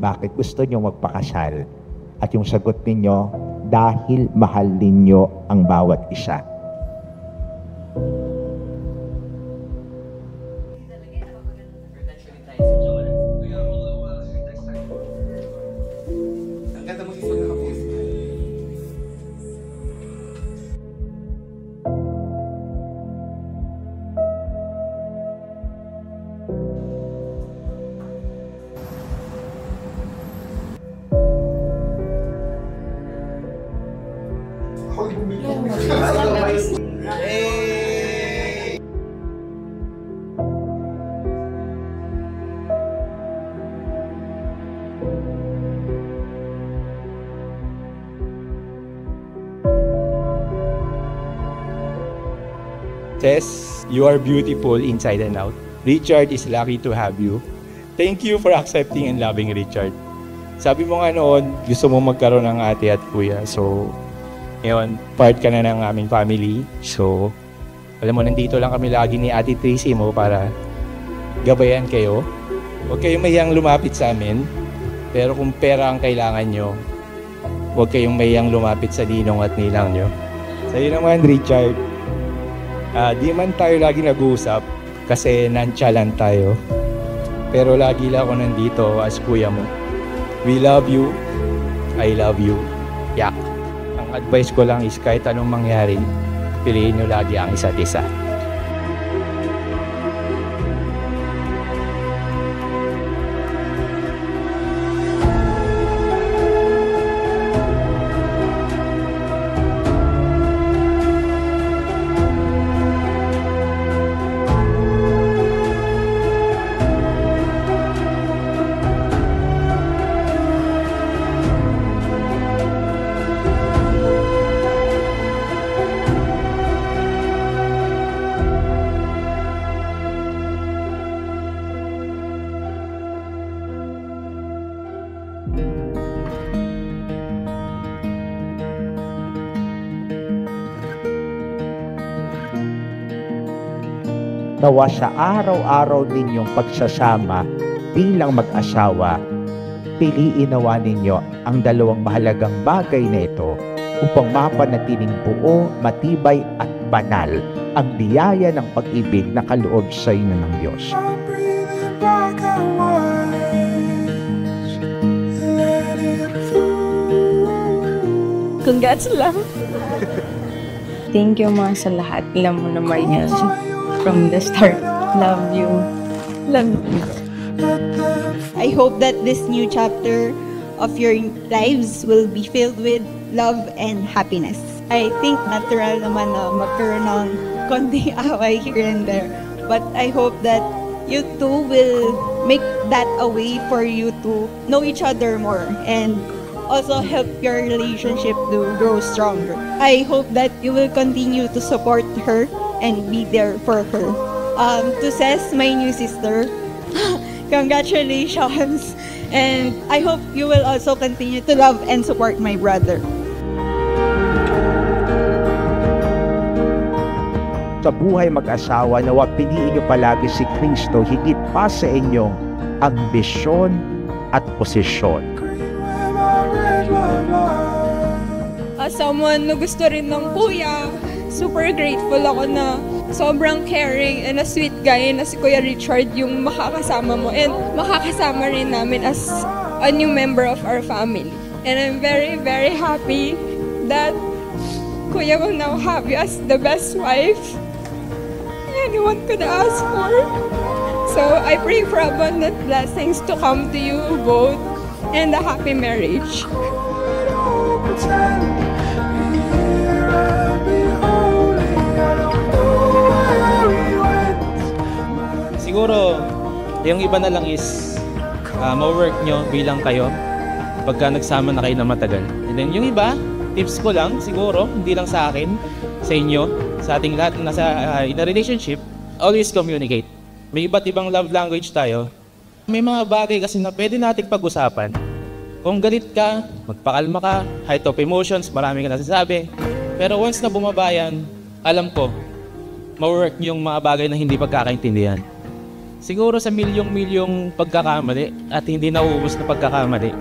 bakit gusto nyo magpakasal. At yung sagot ninyo, dahil mahal ninyo ang bawat isa. Tess, you are beautiful inside and out. Richard is lucky to have you. Thank you for accepting and loving Richard. Sabi mo nga noon, gusto mo magkaroon ng ate at kuya. So, ngayon, part ka na ng aming family. So, alam mo, nandito lang kami lagi ni Ate Tracy mo para gabayan kayo. Huwag kayong mahiyang lumapit sa amin. Pero kung pera ang kailangan nyo, huwag kayong mahiyang lumapit sa ninong at nilang nyo. Sa'yo naman, Richard. Di man tayo lagi nag-uusap kasi nonchalant tayo. Pero lagi lang ako nandito as kuya mo. We love you. I love you. Yak. Ang advice ko lang is kahit anong mangyari, piliin nyo lagi ang isa't isa. Nawa sa araw-araw ninyong pagsasama bilang mag-asawa, piliin nawa ninyo ang dalawang mahalagang bagay na ito upang mapanatiling buo, matibay at banal ang biyaya ng pag-ibig na kaloob sa inyo ng Diyos. Congrats lang. Thank you ma sa lahat. Alam mo naman yan. From the start, love you. Love you. I hope that this new chapter of your lives will be filled with love and happiness. I think natural naman na magkaroon ng konting away here and there. But I hope that you two will make that a way for you to know each other more and also help your relationship to grow stronger. I hope that you will continue to support her and be there for her. To Cess, my new sister, congratulations. And I hope you will also continue to love and support my brother. Sa buhay mag-asawa, nawa piliin niyo palagi si Kristo higit pa sa inyong ambisyon at posisyon. As someone na gusto rin ng kuya, super grateful ako na sobrang caring and a sweet guy na si Kuya Richard yung makakasama mo and makakasama rin namin as a new member of our family. And I'm very, very happy that Kuya will now have you as the best wife anyone could ask for. So I pray for abundant blessings to come to you both and a happy marriage. Siguro, yung iba na lang is ma-work nyo bilang kayo pagka nagsama na kayo na matagal. And then yung iba, tips ko lang siguro, hindi lang sa akin, sa inyo, sa ating lahat na nasa in a relationship, always communicate. May iba't ibang love language tayo. May mga bagay kasi na pwede nating pag-usapan. Kung galit ka, magpakalma ka, height of emotions, marami ka nasasabi. Pero once na bumabayan, alam ko, ma-work yung mga bagay na hindi pagkakaintindihan. siguro sa milyong-milyong pagkakamali at hindi nauubos na pagkakamali,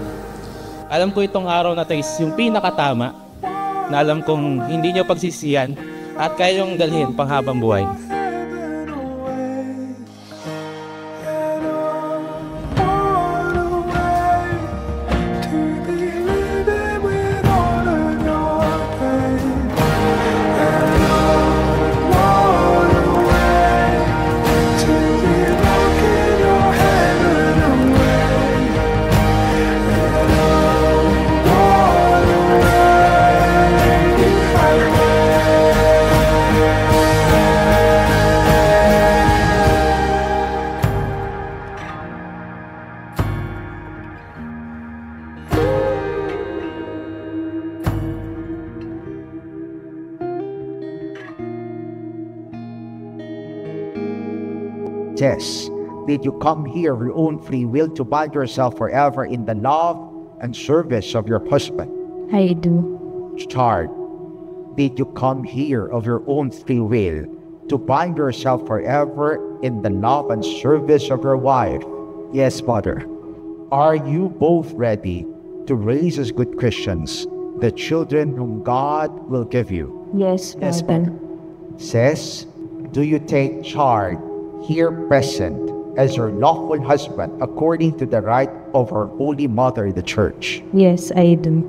alam ko itong araw na ito is yung pinakatama na alam kong hindi nyo pagsisiyan at kaya yung dalhin panghabang buhay. Jess, did you come here of your own free will to bind yourself forever in the love and service of your husband? I do. Chard, did you come here of your own free will to bind yourself forever in the love and service of your wife? Yes, Father. Are you both ready to raise as good Christians the children whom God will give you? Yes, Yes, Father. Says, do you take Chard here present as your lawful husband according to the right of our Holy Mother, the Church? Yes, I do.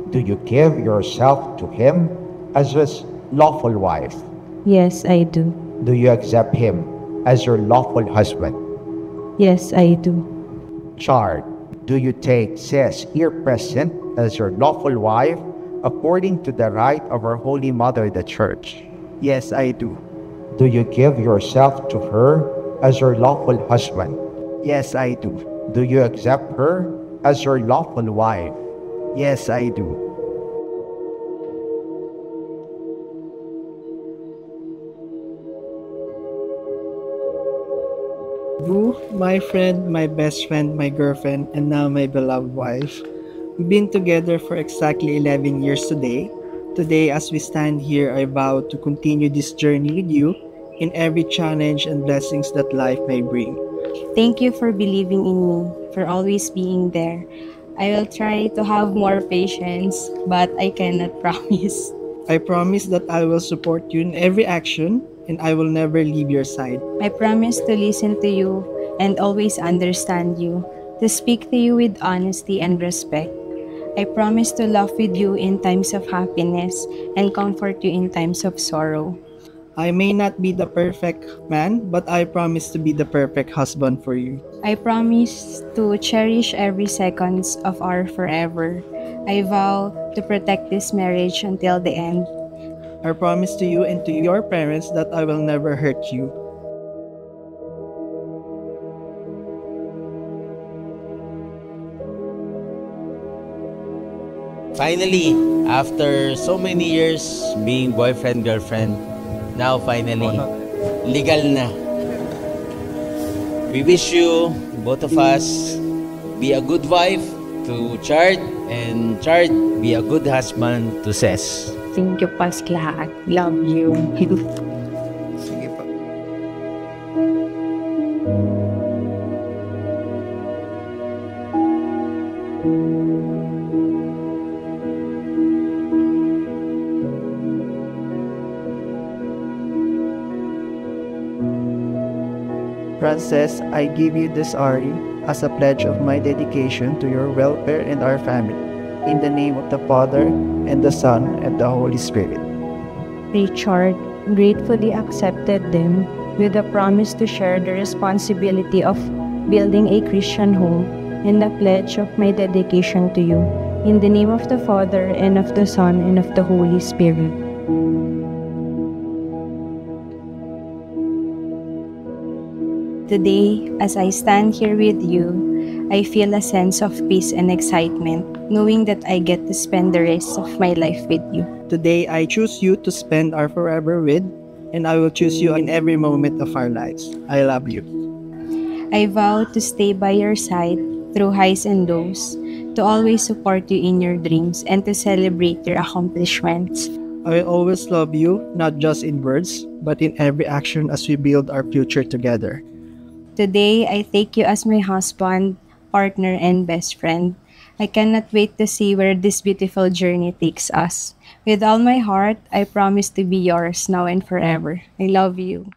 Do you give yourself to him as his lawful wife? Yes, I do. Do you accept him as your lawful husband? Yes, I do. Chard, do you take Sis here present as your lawful wife according to the right of our Holy Mother, the Church? Yes, I do. Do you give yourself to her as your lawful husband? Yes, I do. Do you accept her as your lawful wife? Yes, I do. Boo, my friend, my best friend, my girlfriend, and now my beloved wife. We've been together for exactly 11 years today. Today, as we stand here, I vow to continue this journey with you in every challenge and blessings that life may bring. Thank you for believing in me, for always being there. I will try to have more patience, but I cannot promise. I promise that I will support you in every action and I will never leave your side. I promise to listen to you and always understand you, to speak to you with honesty and respect. I promise to laugh with you in times of happiness and comfort you in times of sorrow. I may not be the perfect man, but I promise to be the perfect husband for you. I promise to cherish every seconds of our forever. I vow to protect this marriage until the end. I promise to you and to your parents that I will never hurt you. Finally, after so many years being boyfriend-girlfriend, now finally, legal na. We wish you, both of us, be a good wife to Chard, and Chard, be a good husband to Ses. Thank you, Paskla. Love you. Sige pa. Frances, I give you this Ari as a pledge of my dedication to your welfare and our family. In the name of the Father, and the Son, and the Holy Spirit. Richard gratefully accepted them with a promise to share the responsibility of building a Christian home and the pledge of my dedication to you. In the name of the Father, and of the Son, and of the Holy Spirit. Today, as I stand here with you, I feel a sense of peace and excitement, knowing that I get to spend the rest of my life with you. Today, I choose you to spend our forever with, and I will choose you in every moment of our lives. I love you. I vow to stay by your side through highs and lows, to always support you in your dreams, and to celebrate your accomplishments. I will always love you, not just in words, but in every action as we build our future together. Today, I take you as my husband, partner, and best friend. I cannot wait to see where this beautiful journey takes us. With all my heart, I promise to be yours now and forever. I love you.